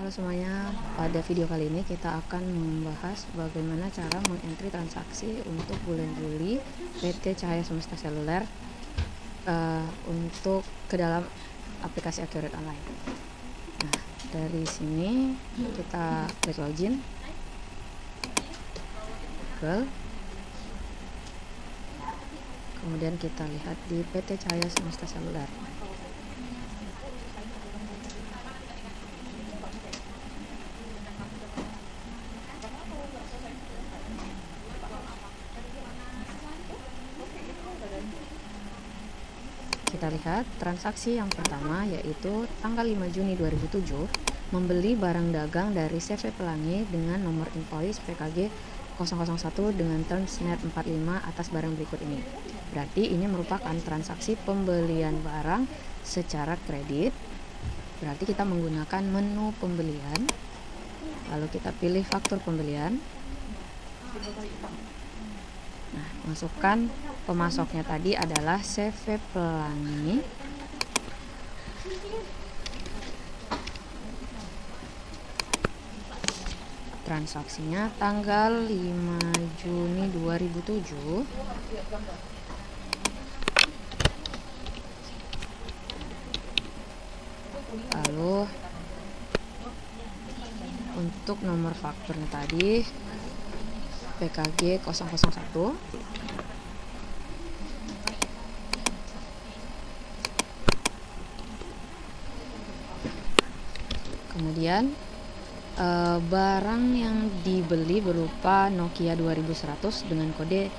Halo semuanya, pada video kali ini kita akan membahas bagaimana cara mengentry transaksi untuk bulan Juli PT Cahaya Semesta Seluler untuk ke dalam aplikasi Accurate Online. Nah, dari sini kita klik login Google, kemudian kita lihat di PT Cahaya Semesta Seluler. Kita lihat transaksi yang pertama, yaitu tanggal 5 Juni 2007 membeli barang dagang dari CV Pelangi dengan nomor invoice PKG 001 dengan terms net 45 atas barang berikut ini. Berarti ini merupakan transaksi pembelian barang secara kredit. Berarti kita menggunakan menu pembelian, lalu kita pilih faktur pembelian. Nah, masukkan pemasoknya tadi adalah CV Pelangi. Transaksinya tanggal 5 Juni 2007. Lalu untuk nomor fakturnya tadi PKG 001. Kemudian barang yang dibeli berupa Nokia 2100 dengan kode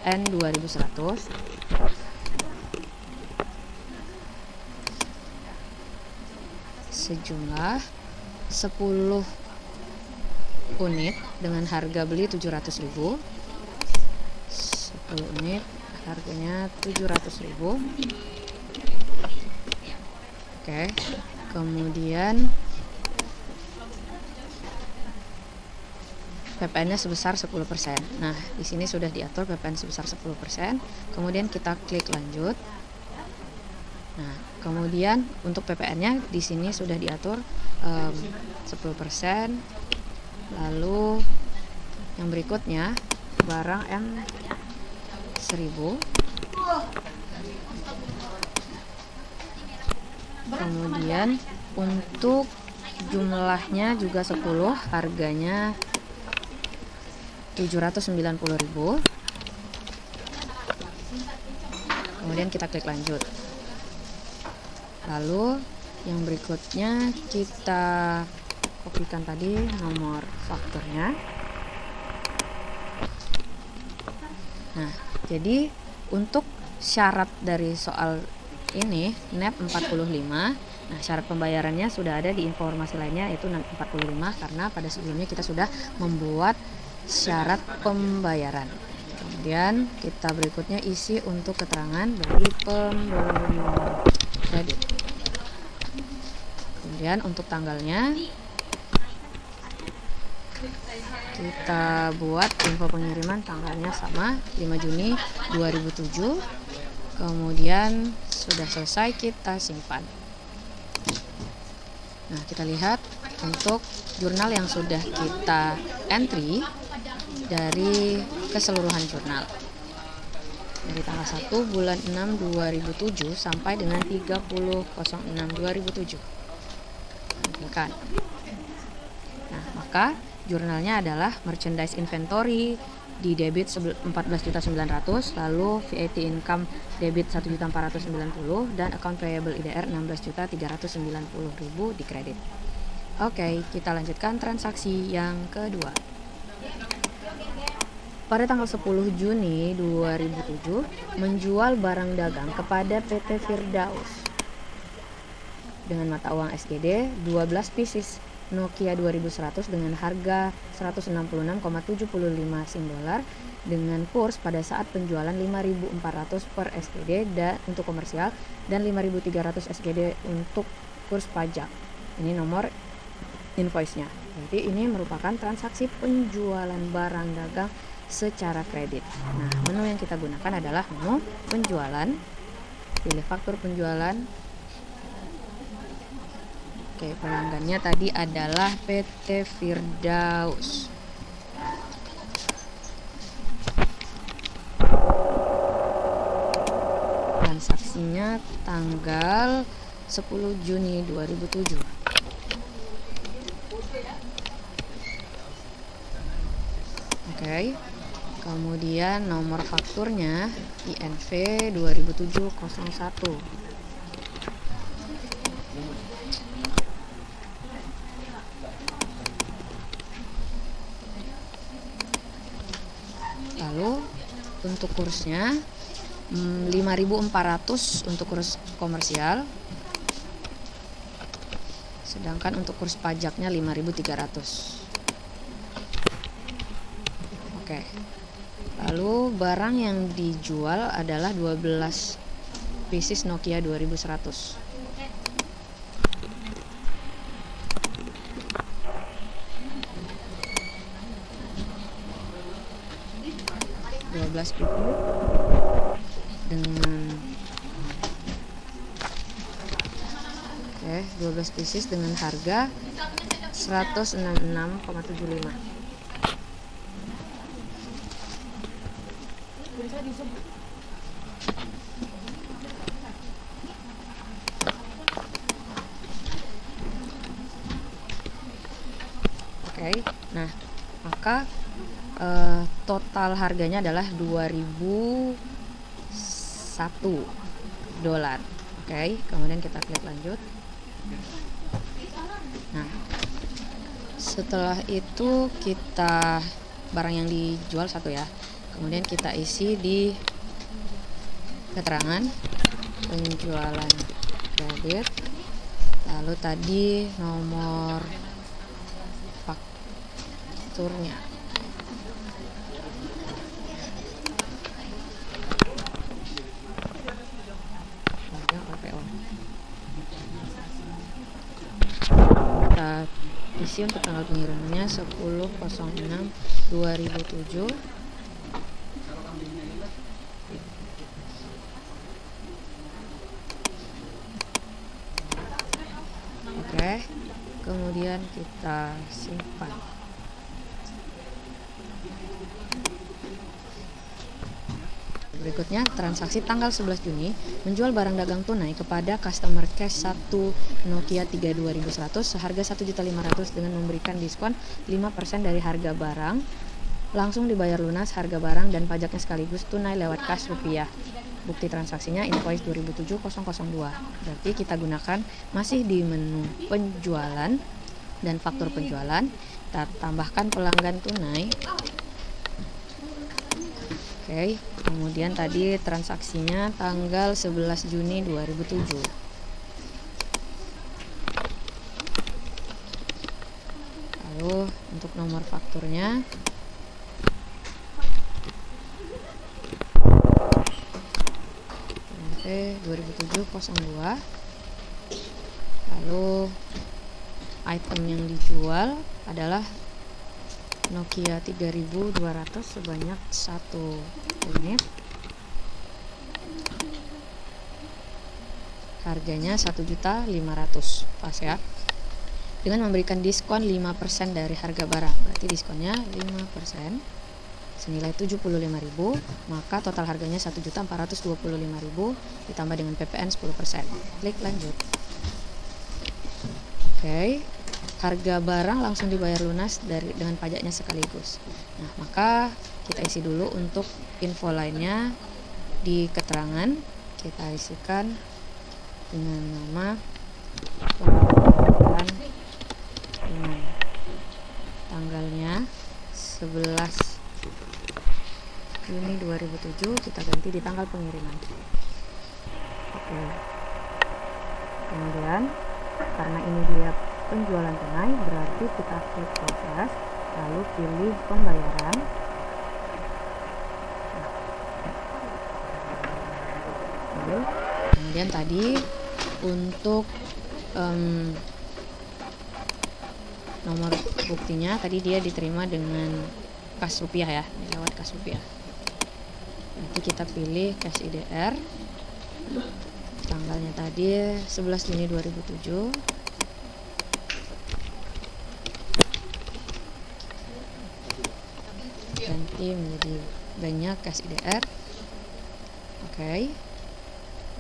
N2100. Sejumlah 10 unit dengan harga beli 700.000. 10 unit harganya 700.000. Oke. Kemudian PPN-nya sebesar 10%. Nah, di sini sudah diatur PPN sebesar 10%. Kemudian kita klik lanjut. Nah, kemudian untuk PPN-nya di sini sudah diatur 10%. Lalu yang berikutnya barang M1000. Kemudian untuk jumlahnya juga 10, harganya 790.000. Kemudian kita klik lanjut. Lalu yang berikutnya kita kopikan tadi nomor fakturnya. Nah, jadi untuk syarat dari soal ini net 45. Nah, syarat pembayarannya sudah ada di informasi lainnya, yaitu net 45, karena pada sebelumnya kita sudah membuat syarat pembayaran. Kemudian kita berikutnya isi untuk keterangan bagi pembeli kredit. Kemudian untuk tanggalnya kita buat info pengiriman, tanggalnya sama 5 Juni 2007. Kemudian sudah selesai, kita simpan. Nah, kita lihat untuk jurnal yang sudah kita entry dari keseluruhan jurnal. Dari tanggal 1 bulan 6 2007 sampai dengan 30/06/2007. Nah, maka jurnalnya adalah merchandise inventory di debit 14.900.000, lalu VAT income debit 1.490.000 dan account payable IDR 16.390.000 di kredit. Oke, kita lanjutkan transaksi yang kedua. Pada tanggal 10 Juni 2007 menjual barang dagang kepada PT Firdaus dengan mata uang SGD 12 pieces Nokia 2100 dengan harga 166,75 Sing dolar dengan kurs pada saat penjualan 5.400 per SGD dan untuk komersial dan 5.300 SGD untuk kurs pajak. Ini nomor invoice-nya. Jadi ini merupakan transaksi penjualan barang dagang secara kredit. Nah, menu yang kita gunakan adalah menu penjualan. Pilih faktur penjualan. Oke, pelanggannya tadi adalah PT Firdaus. Transaksinya tanggal 10 Juni 2007. Oke. Kemudian nomor fakturnya INV 2007-01. Lalu untuk kursnya 5.400 untuk kurs komersial, sedangkan untuk kurs pajaknya 5.300. Oke. Lalu barang yang dijual adalah 12 pieces Nokia 2100. Dengan 12 pieces dengan harga 166,75. Oke, nah maka total harganya adalah 2.001 dolar. Oke, kemudian kita klik lanjut. Nah, setelah itu kita barang yang dijual satu ya. Kemudian kita isi di keterangan penjualan kredit. Lalu tadi nomor fakturnya. Kita isi untuk tanggal pengirimannya 10.06.2007. Oke, kemudian kita simpan. Berikutnya, transaksi tanggal 11 Juni menjual barang dagang tunai kepada customer cash 1 Nokia 32.100 seharga 1.500.000 dengan memberikan diskon 5% dari harga barang, langsung dibayar lunas harga barang dan pajaknya sekaligus tunai lewat kas rupiah. Bukti transaksinya invoice 2007-002. Berarti kita gunakan masih di menu penjualan dan faktur penjualan. Kita tambahkan pelanggan tunai. Oke, kemudian tadi transaksinya tanggal 11 Juni 2007. Lalu untuk nomor fakturnya 2007-02. Lalu item yang dijual adalah Nokia 3200 sebanyak 1 unit. Harganya 1.500.000 pas ya. Dengan memberikan diskon 5% dari harga barang. Berarti diskonnya 5% senilai 75.000, maka total harganya 1.425.000 ditambah dengan PPN 10%. Klik lanjut. Oke. Harga barang langsung dibayar lunas dengan pajaknya sekaligus. Nah, maka kita isi dulu untuk info lainnya di keterangan. Kita isikan dengan nama pembayaran dengan tanggalnya 11 Juni 2007, kita ganti di tanggal pengiriman. Oke. Kemudian karena ini dia penjualan tunai, berarti kita klik proses, lalu pilih pembayaran. Kemudian tadi untuk nomor buktinya tadi dia diterima dengan kas rupiah ya, lewat kas rupiah. Nanti kita pilih cash IDR. Tanggalnya tadi 11 Juni 2007. ganti menjadi banyak cash IDR. Oke.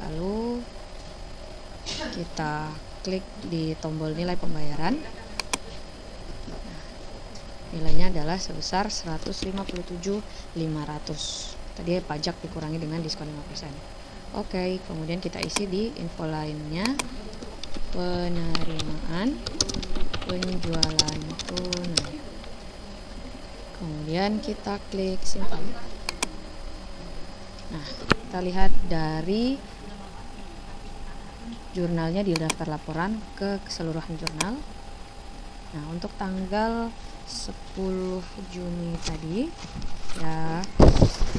Lalu kita klik di tombol nilai pembayaran. Nilainya adalah sebesar 157.500. Tadi pajak dikurangi dengan diskon 5%. Oke, kemudian kita isi di info lainnya, penerimaan penjualan tunai. Kemudian kita klik simpan. Nah, kita lihat dari jurnalnya di daftar laporan ke keseluruhan jurnal. Nah, untuk tanggal 10 Juni tadi ya,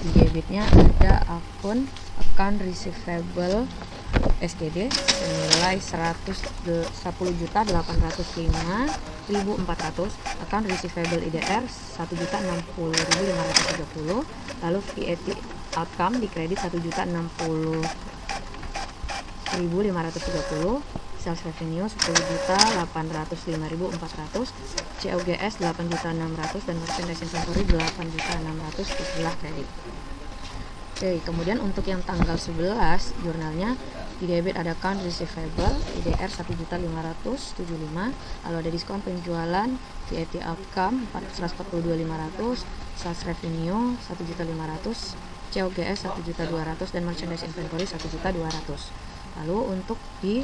di debitnya ada account receivable SGD senilai 110.805.400, account receivable IDR 1.060.530, lalu VAT outcome di kredit 1.060.530, sales revenue 10.805.400, COGS 8.600, dan merchandise inventory 8.600 istilah kredit. Oke, kemudian untuk yang tanggal 11 jurnalnya di debit ada account receivable IDR 1.575.000, lalu ada diskon penjualan VAT outcome 142.500, sales revenue 1.500.000, COGS 1.200.000, dan merchandise inventory 1.200.000. Lalu untuk di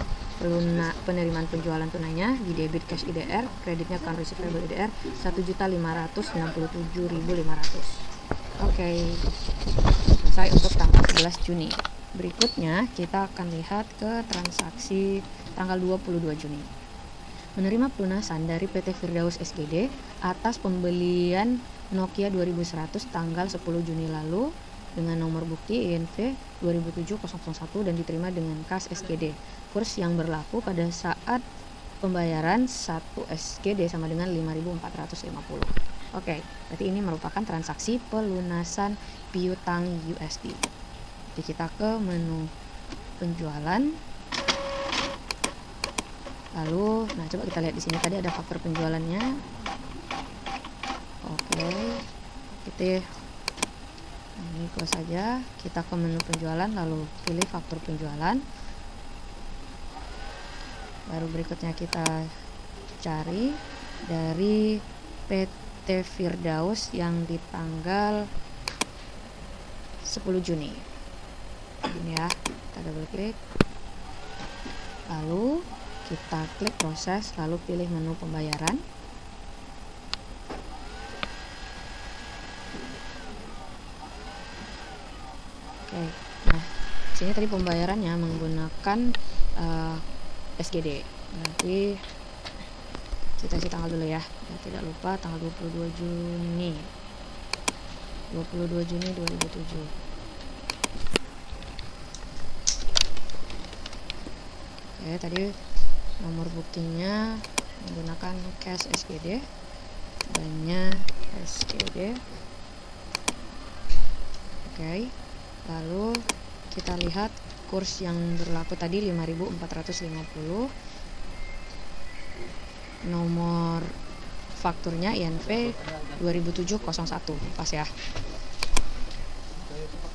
penerimaan penjualan tunainya di debit cash IDR, kreditnya account receivable IDR 1.567.500. Oke, selesai untuk tanggal 11 Juni. Berikutnya kita akan lihat ke transaksi tanggal 22 Juni. Menerima pelunasan dari PT Firdaus SGD atas pembelian Nokia 2100 tanggal 10 Juni lalu dengan nomor bukti INV 2007-001 dan diterima dengan kas SGD. Kurs yang berlaku pada saat pembayaran 1 SGD sama dengan 5.450. Oke, berarti ini merupakan transaksi pelunasan piutang USD. Jadi kita ke menu penjualan. Lalu, coba kita lihat di sini tadi ada faktur penjualannya. Oke, kita ini close saja. Kita ke menu penjualan, lalu pilih faktur penjualan. Baru berikutnya kita cari dari PT Firdaus yang di tanggal 10 Juni. Ini ya, kita double klik. Lalu kita klik proses, lalu pilih menu pembayaran. Oke, nah sini tadi pembayarannya menggunakan SGD. Nanti kita isi tanggal dulu ya, tidak lupa tanggal 22 Juni 2007. Oke, tadi nomor buktinya menggunakan cash SGD, banyak SGD. Oke, lalu kita lihat kurs yang berlaku tadi 5.450. Nomor fakturnya INV 2007-01, pas ya,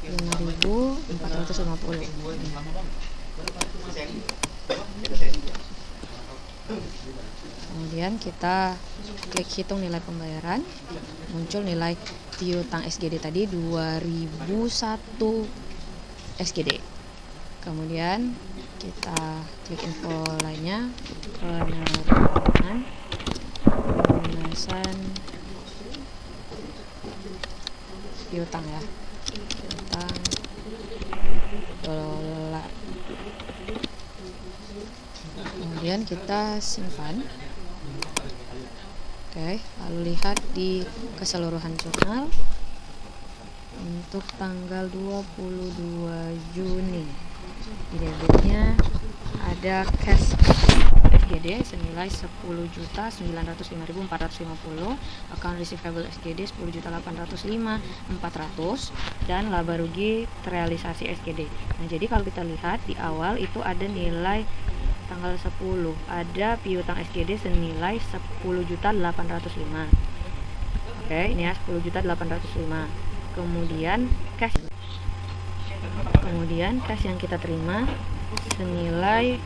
5.450. Kemudian kita klik hitung nilai pembayaran, muncul nilai piutang SGD tadi 2001 SGD. Kemudian kita klik info lainnya, penerimaan pelunasan piutang ya, piutang dolar. Kemudian kita simpan. Oke, lalu lihat di keseluruhan jurnal untuk tanggal 22 Juni. Di debitnya ada cash SGD senilai 10.905.450, account receivable SGD 10.805.400, dan laba rugi terrealisasi SGD. Nah, jadi kalau kita lihat di awal itu ada nilai tanggal 10, ada piutang SGD senilai 10.805. Oke, ini ya 10.805. Kemudian cash yang kita terima senilai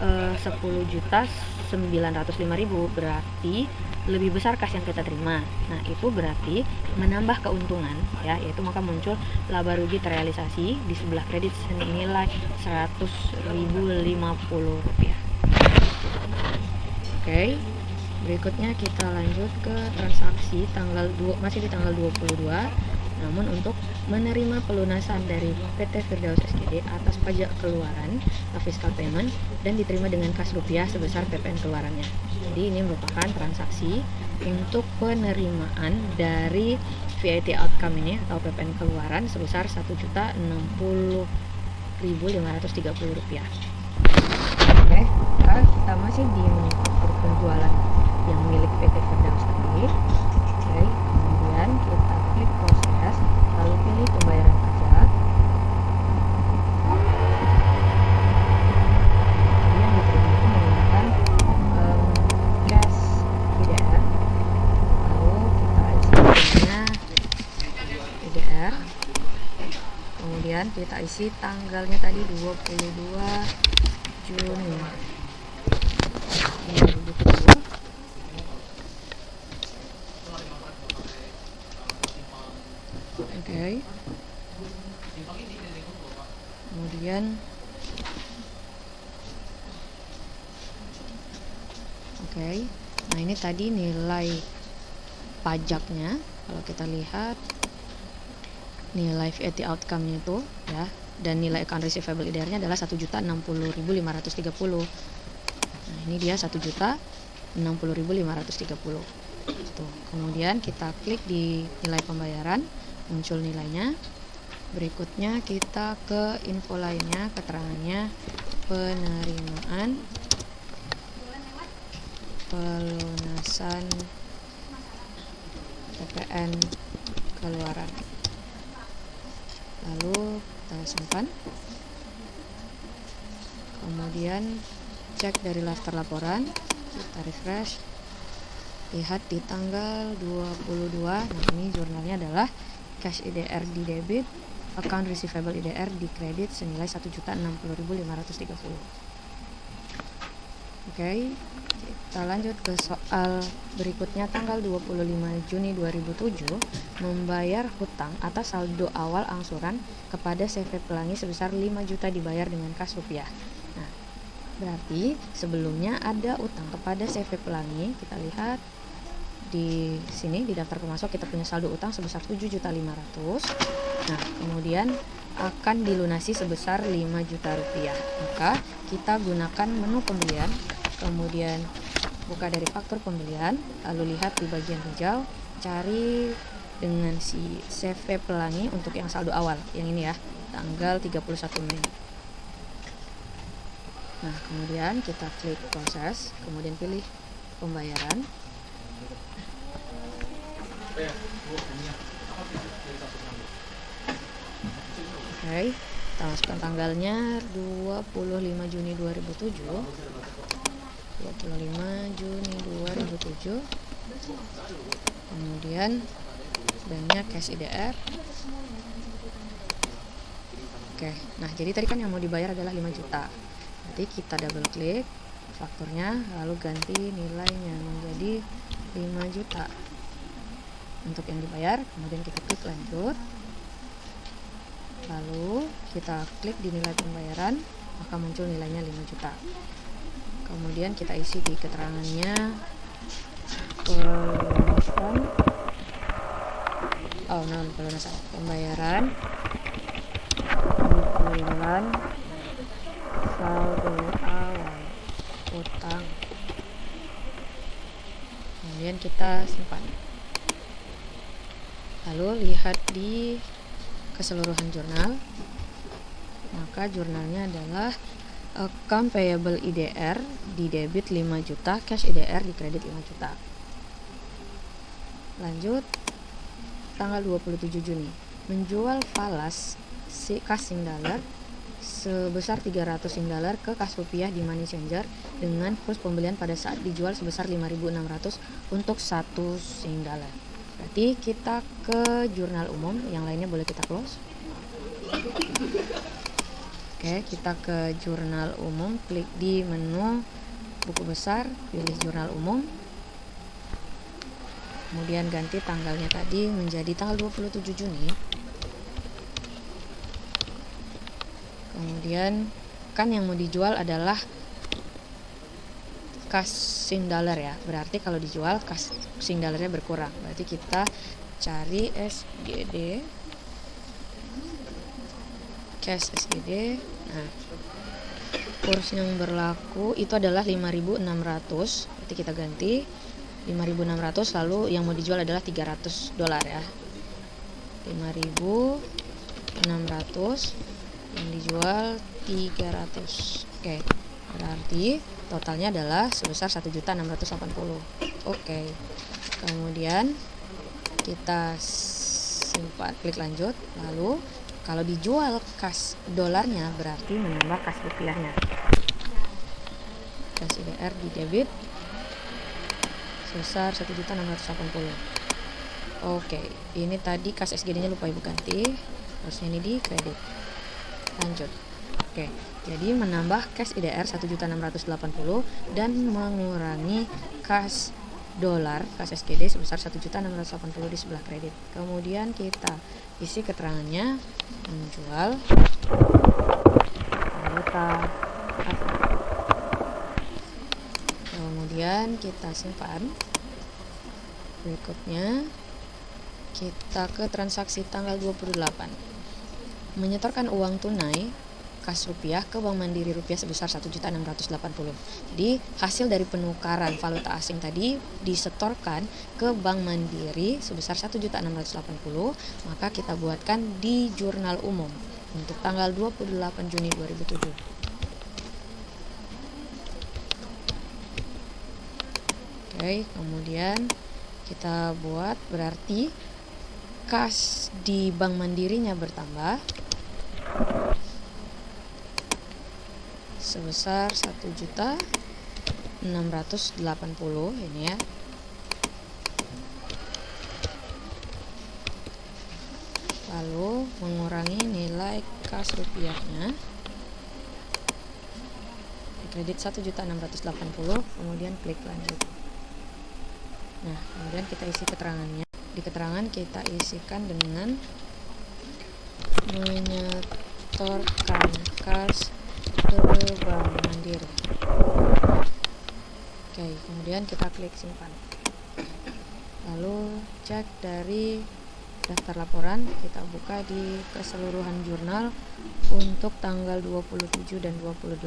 10.905.000, berarti lebih besar cash yang kita terima. Nah, itu berarti menambah keuntungan ya, yaitu maka muncul laba rugi terrealisasi di sebelah kredit senilai 100.050 rupiah. Oke, berikutnya kita lanjut ke transaksi masih di tanggal 22, namun untuk menerima pelunasan dari PT Firdaus SGD atas pajak keluaran fiscal payment dan diterima dengan kas rupiah sebesar PPN keluarannya. Jadi ini merupakan transaksi untuk penerimaan dari VAT outcome ini atau PPN keluaran sebesar 1.060.530 rupiah. Oke, kita masih di manufaktur penjualan yang milik PT Firdaus tadi. Oke, kemudian kita klik proses, lalu pilih pembayaran pajak. Jadi yang diterima itu menggunakan cash IDR, lalu kita isi nomornya IDR, kemudian kita isi tanggalnya tadi 22 Juni 2007. Oke. Kemudian nah ini tadi nilai pajaknya. Kalau kita lihat nilai VAT outcome-nya itu ya, dan nilai account receivable IDR-nya adalah 1.060.530. Nah, ini dia 1.060.530. Tuh. Kemudian kita klik di nilai pembayaran, muncul nilainya. Berikutnya kita ke info lainnya, keterangannya penerimaan pelunasan PPN keluaran. Lalu kita simpan, kemudian cek dari daftar laporan, kita refresh, lihat di tanggal 22. Nah, ini jurnalnya adalah cash IDR di debit, account receivable IDR di kredit senilai 1.060.530. Oke, kita lanjut ke soal berikutnya. Tanggal 25 Juni 2007 membayar hutang atas saldo awal angsuran kepada CV Pelangi sebesar 5 juta dibayar dengan kas rupiah. Nah, berarti sebelumnya ada utang kepada CV Pelangi. Kita lihat di sini di daftar pemasok kita punya saldo utang sebesar 7.500.000. Nah, kemudian akan dilunasi sebesar 5 juta rupiah. Maka kita gunakan menu pembelian, kemudian buka dari faktur pembelian, lalu lihat di bagian hijau, cari dengan si CV Pelangi untuk yang saldo awal, yang ini ya, tanggal 31 Mei. Nah, kemudian kita klik proses, kemudian pilih pembayaran. Oke, kita masukkan tanggalnya 25 Juni 2007. 25 Juni 2007. Kemudian banyak cash IDR. Oke, nah jadi tadi kan yang mau dibayar adalah 5 juta. Nanti kita double klik fakturnya, lalu ganti nilainya menjadi 5 juta untuk yang dibayar. Kemudian kita klik lanjut, lalu kita klik di nilai pembayaran, maka muncul nilainya 5 juta. Kemudian kita isi di keterangannya pelunasan pembayaran cicilan saldo awal utang. Kemudian kita simpan. Lalu lihat di keseluruhan jurnal, maka jurnalnya adalah account payable IDR di debit 5 juta, cash IDR di kredit 5 juta. Lanjut, tanggal 27 Juni menjual falas casing dollar sebesar 300 Sing dollar ke kas rupiah di money changer dengan kurs pembelian pada saat dijual sebesar 5.600 untuk 1 Sing dollar. Berarti kita ke jurnal umum, yang lainnya boleh kita close. Oke, kita ke jurnal umum, klik di menu buku besar, pilih jurnal umum. Kemudian ganti tanggalnya tadi menjadi tanggal 27 Juni. Kemudian kan yang mau dijual adalah kas Sing dollar ya. Berarti kalau dijual kas Sing dollarnya berkurang. Berarti kita cari SGD, cash SGD. Nah, kurs yang berlaku itu adalah 5.600. Berarti kita ganti 5.600, lalu yang mau dijual adalah 300 dolar ya. 5.600 yang dijual 300. Oke, berarti totalnya adalah sebesar 1.680. Oke. Kemudian kita simpan, klik lanjut. Lalu kalau dijual kas dolarnya berarti menambah kas rupiahnya. Kas IDR di debit sebesar 1.680. Oke, ini tadi kas SGD-nya lupa ibu ganti, harusnya ini di kredit. Lanjut. Oke, jadi menambah cash IDR 1.680 dan mengurangi kas dolar, kas SGD sebesar 1.680 di sebelah kredit. Kemudian kita isi keterangannya, menjual valuta asing. Kemudian kita simpan. Berikutnya kita ke transaksi tanggal 28. Menyetorkan uang tunai kas rupiah ke Bank Mandiri rupiah sebesar 1.680. Jadi hasil dari penukaran valuta asing tadi disetorkan ke Bank Mandiri sebesar 1.680, maka kita buatkan di jurnal umum untuk tanggal 28 Juni 2007. Oke, kemudian kita buat berarti kas di Bank Mandirinya bertambah sebesar 1.680 ini ya. Lalu mengurangi nilai kas rupiahnya. Kredit 1.680, kemudian klik lanjut. Nah, kemudian kita isi keterangannya. Di keterangan kita isikan dengan menyetorkan kas ke Bank Mandiri. Oke, kemudian kita klik simpan. Lalu cek dari daftar laporan, kita buka di keseluruhan jurnal untuk tanggal 27 dan 28.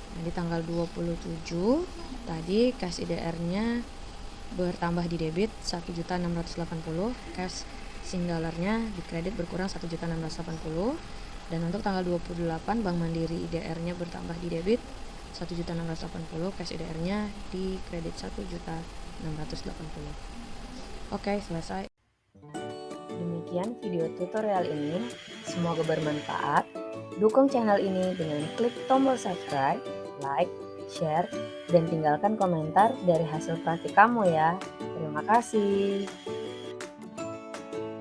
Nah, di tanggal 27 tadi cash IDR-nya bertambah di debit 1.680, cash Sing dollarnya di kredit berkurang 1.680, dan untuk tanggal 28 Bank Mandiri IDR-nya bertambah di debit 1.680, cash IDR-nya di kredit 1.680. Oke, selesai. Demikian video tutorial ini, semoga bermanfaat. Dukung channel ini dengan klik tombol subscribe, like, share, dan tinggalkan komentar dari hasil praktik kamu ya. Terima kasih.